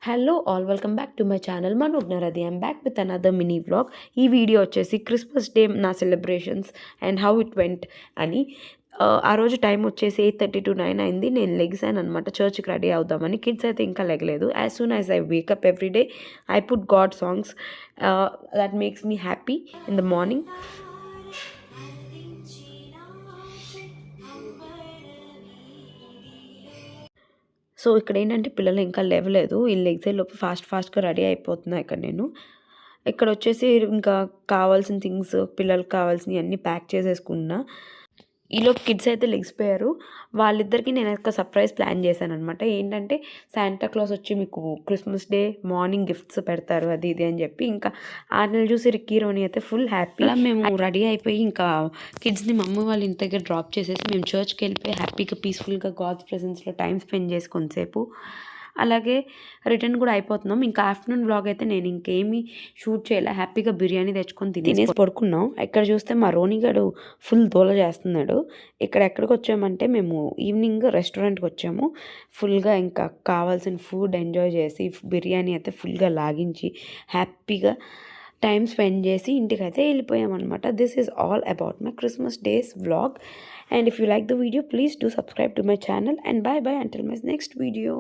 Hello all welcome back to my channel మనోజ్ఞరది I'm back with another mini vlog. ఈ video వచ్చేసి Christmas day నా celebrations and how it went అని. ఆ రోజు టైం వచ్చేసి 8:30 to 9 అయింది. నేను లెగ్సాను అనమాట చర్చ్కి రెడీ అవుదామని. కిడ్స్ అయితే ఇంకా లెగలేదు. As soon as I wake up every day I put God songs that makes me happy in the morning. So ఇక్కడ ఏంటంటే పిల్లలు ఇంకా లేవలేదు. వీళ్ళు లెగిసేలోపు ఫాస్ట్‌గా రెడీ అయిపోతున్నా ఇక్కడ నేను. ఇక్కడొచ్చేసి ఇంకా కావాల్సిన థింగ్స్ పిల్లలకి కావాల్సినయి అన్నీ ప్యాక్ చేసేసుకున్నా. ఈలోపు కిడ్స్ అయితే లెగిసిపోయారు. వాళ్ళిద్దరికీ నేను ఒక సర్ప్రైజ్ ప్లాన్ చేశాననమాట. ఏంటంటే శాంటా క్లాస్ వచ్చి మీకు క్రిస్మస్ డే మార్నింగ్ గిఫ్ట్స్ పెడతారు అది ఇది అని చెప్పి. ఇంకా ఆటలు చూసి రిక్కీ రోని అయితే ఫుల్ హ్యాపీ. అలా మేము రెడీ అయిపోయి ఇంకా కిడ్స్ని మా అమ్మ వాళ్ళ ఇంటి దగ్గర డ్రాప్ చేసేసి మేము చర్చ్కి వెళ్ళిపోయి హ్యాపీగా పీస్ఫుల్గా గాడ్స్ ప్రెజెన్స్లో టైం స్పెండ్ చేసి కొంతసేపు అలాగే రిటర్న్ కూడా అయిపోతున్నాం. ఇంకా ఆఫ్టర్నూన్ వ్లాగ్ అయితే నేను ఇంకేమీ షూట్ చేయలే. హ్యాపీగా బిర్యానీ తెచ్చుకొని తినేసి పడుకున్నాం. ఇక్కడ చూస్తే మా రోనిగాడు ఫుల్ దోల చేస్తున్నాడు. ఎక్కడికి వచ్చామంటే మేము ఈవినింగ్ రెస్టారెంట్కి వచ్చాము. ఫుల్గా ఇంకా కావాల్సిన ఫుడ్ ఎంజాయ్ చేసి బిర్యానీ అయితే ఫుల్గా లాగించి హ్యాపీగా టైం స్పెండ్ చేసి ఇంటికైతే వెళ్ళిపోయామన్నమాట. This is all about my Christmas days vlog. And if you like the video, please do subscribe to my channel, and bye bye until my next video.